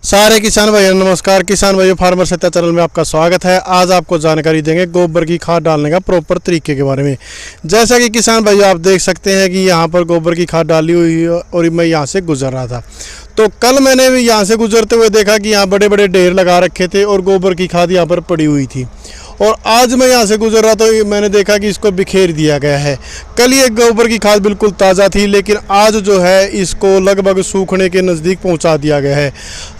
सारे किसान भाइयों नमस्कार। किसान भाइयों फार्मर सत्या चैनल में आपका स्वागत है। आज आपको जानकारी देंगे गोबर की खाद डालने का प्रॉपर तरीके के बारे में। जैसा कि किसान भाइयों आप देख सकते हैं कि यहाँ पर गोबर की खाद डाली हुई है और मैं यहाँ से गुजर रहा था। तो कल मैंने भी यहाँ से गुजरते हुए देखा कि यहाँ बड़े बड़े ढेर लगा रखे थे और गोबर की खाद यहाँ पर पड़ी हुई थी। और आज मैं यहाँ से गुजर रहा था, मैंने देखा कि इसको बिखेर दिया गया है। कल ये गोबर की खाद बिल्कुल ताज़ा थी, लेकिन आज जो है इसको लगभग सूखने के नज़दीक पहुँचा दिया गया है।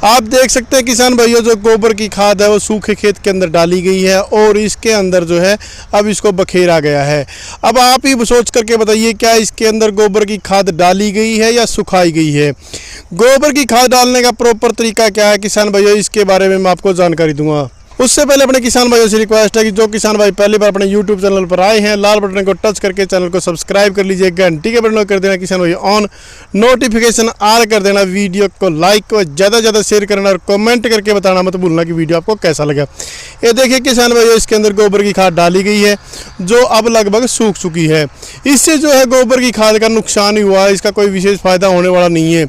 आप देख सकते हैं किसान भाइयों, जो गोबर की खाद है वो सूखे खेत के अंदर डाली गई है और इसके अंदर जो है अब इसको बखेरा गया है। अब आप ही सोच करके बताइए, क्या इसके अंदर गोबर की खाद डाली गई है या सुखाई गई है? गोबर की खाद डालने का प्रॉपर तरीका क्या है किसान भाइयों, इसके बारे में मैं आपको जानकारी दूंगा। उससे पहले अपने किसान भाइयों से रिक्वेस्ट है कि जो किसान भाई पहली बार अपने YouTube चैनल पर आए हैं, लाल बटन को टच करके चैनल को सब्सक्राइब कर लीजिए, घंटी के बटन को कर देना किसान भाई ऑन, नोटिफिकेशन ऑन कर देना, वीडियो को लाइक और ज़्यादा से ज़्यादा शेयर करना और कमेंट करके बताना मत भूलना कि वीडियो आपको कैसा लगा। ये देखिए किसान भाइयों, इसके अंदर गोबर की खाद डाली गई है जो अब लगभग सूख चुकी है। इससे जो है गोबर की खाद का नुकसान ही हुआ है, इसका कोई विशेष फायदा होने वाला नहीं है।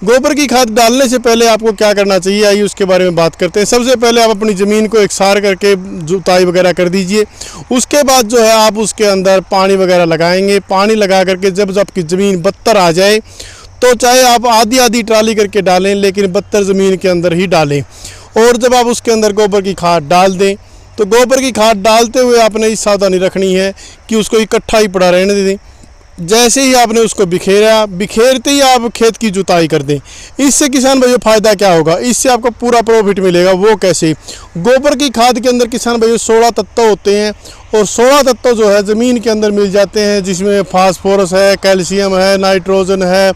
गोबर की खाद डालने से पहले आपको क्या करना चाहिए, आइए उसके बारे में बात करते हैं। सबसे पहले आप अपनी ज़मीन को एकसार करके जुताई वगैरह कर दीजिए। उसके बाद जो है आप उसके अंदर पानी वगैरह लगाएंगे। पानी लगा करके जब आपकी ज़मीन बत्तर आ जाए तो चाहे आप आधी आधी ट्राली करके डालें, लेकिन बत्तर ज़मीन के अंदर ही डालें। और जब आप उसके अंदर गोबर की खाद डाल दें तो गोबर की खाद डालते हुए आपने इस सावधानी रखनी है कि उसको इकट्ठा ही पड़ा रहने दें। जैसे ही आपने उसको बिखेरा, बिखेरते ही आप खेत की जुताई कर दें। इससे किसान भाइयों फ़ायदा क्या होगा, इससे आपको पूरा प्रॉफिट मिलेगा। वो कैसे? गोबर की खाद के अंदर किसान भाइयों 16 तत्व होते हैं और 16 तत्व जो है ज़मीन के अंदर मिल जाते हैं, जिसमें फास्फोरस है, कैल्शियम है, नाइट्रोजन है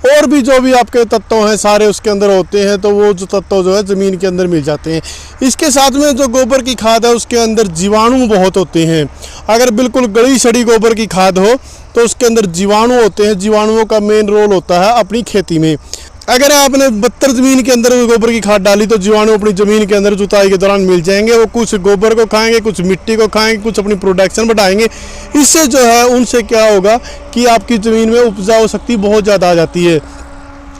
और भी जो भी आपके तत्व हैं सारे उसके अंदर होते हैं। तो वो जो तत्व जो है ज़मीन के अंदर मिल जाते हैं। इसके साथ में जो गोबर की खाद है उसके अंदर जीवाणु बहुत होते हैं। अगर बिल्कुल गली सड़ी गोबर की खाद हो तो उसके अंदर जीवाणु होते हैं। जीवाणुओं का मेन रोल होता है अपनी खेती में। अगर आपने बत्तर ज़मीन के अंदर गोबर की खाद डाली तो जीवाणु अपनी ज़मीन के अंदर जुताई के दौरान मिल जाएंगे। वो कुछ गोबर को खाएंगे, कुछ मिट्टी को खाएंगे, कुछ अपनी प्रोडक्शन बढ़ाएंगे। इससे जो है उनसे क्या होगा कि आपकी ज़मीन में उपजाऊ शक्ति बहुत ज़्यादा आ जाती है।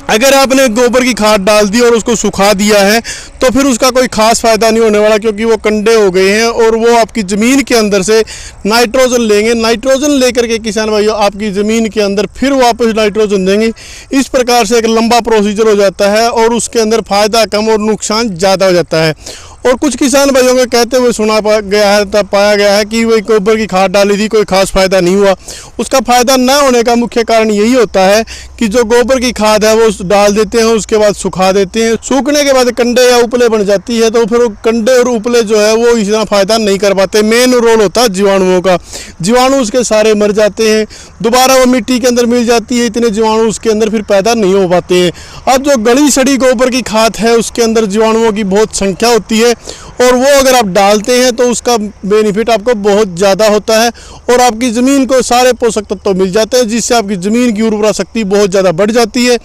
अगर आपने गोबर की खाद डाल दी और उसको सुखा दिया है तो फिर उसका कोई ख़ास फ़ायदा नहीं होने वाला, क्योंकि वो कंडे हो गए हैं और वो आपकी ज़मीन के अंदर से नाइट्रोजन लेंगे। नाइट्रोजन लेकर के किसान भाइयों आपकी ज़मीन के अंदर फिर वापस नाइट्रोजन देंगे। इस प्रकार से एक लंबा प्रोसीजर हो जाता है और उसके अंदर फ़ायदा कम और नुकसान ज़्यादा हो जाता है। और कुछ किसान भाइयों को कहते हुए सुना गया है, तब पाया गया है कि वही गोबर की खाद डाली थी, कोई खास फ़ायदा नहीं हुआ। उसका फ़ायदा न होने का मुख्य कारण यही होता है कि जो गोबर की खाद है वो डाल देते हैं, उसके बाद सुखा देते हैं। सूखने के बाद कंडे या उपले बन जाती है, तो फिर वो कंडे और उपले जो है वो इतना फ़ायदा नहीं कर पाते। मेन रोल होता है जीवाणुओं का। जीवाणु उसके सारे मर जाते हैं, दोबारा वो मिट्टी के अंदर मिल जाती है, इतने जीवाणु उसके अंदर फिर पैदा नहीं हो पाते हैं। अब जो गली सड़ी गोबर की खाद है उसके अंदर जीवाणुओं की बहुत संख्या होती है और वो अगर आप डालते हैं तो उसका बेनिफिट आपको बहुत ज़्यादा होता है और आपकी ज़मीन को सारे पोषक तत्व मिल जाते हैं, जिससे आपकी ज़मीन की उर्वरा शक्ति बहुत ज़्यादा बढ़ जाती है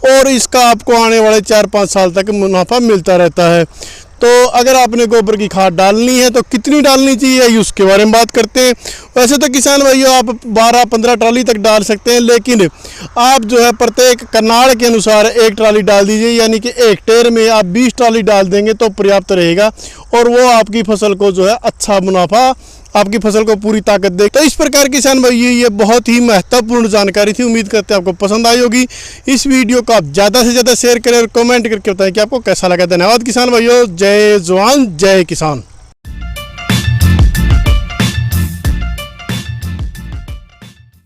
और इसका आपको आने वाले 4-5 साल तक मुनाफा मिलता रहता है। तो अगर आपने गोबर की खाद डालनी है तो कितनी डालनी चाहिए उसके बारे में बात करते हैं। वैसे तो किसान भाइयों आप 12-15 ट्राली तक डाल सकते हैं, लेकिन आप जो है प्रत्येक कनाड़ के अनुसार 1 ट्राली डाल दीजिए, यानी कि 1 टेर में आप 20 ट्राली डाल देंगे तो पर्याप्त रहेगा और वो आपकी फसल को जो है अच्छा मुनाफा, आपकी फसल को पूरी ताकत दे। तो इस प्रकार किसान भाई ये बहुत ही महत्वपूर्ण जानकारी थी। उम्मीद करते हैं आपको पसंद आई होगी। इस वीडियो को आप ज़्यादा से ज़्यादा शेयर करें और कमेंट करके बताएं कि आपको कैसा लगा। धन्यवाद किसान भाइयों। जय जवान जय किसान।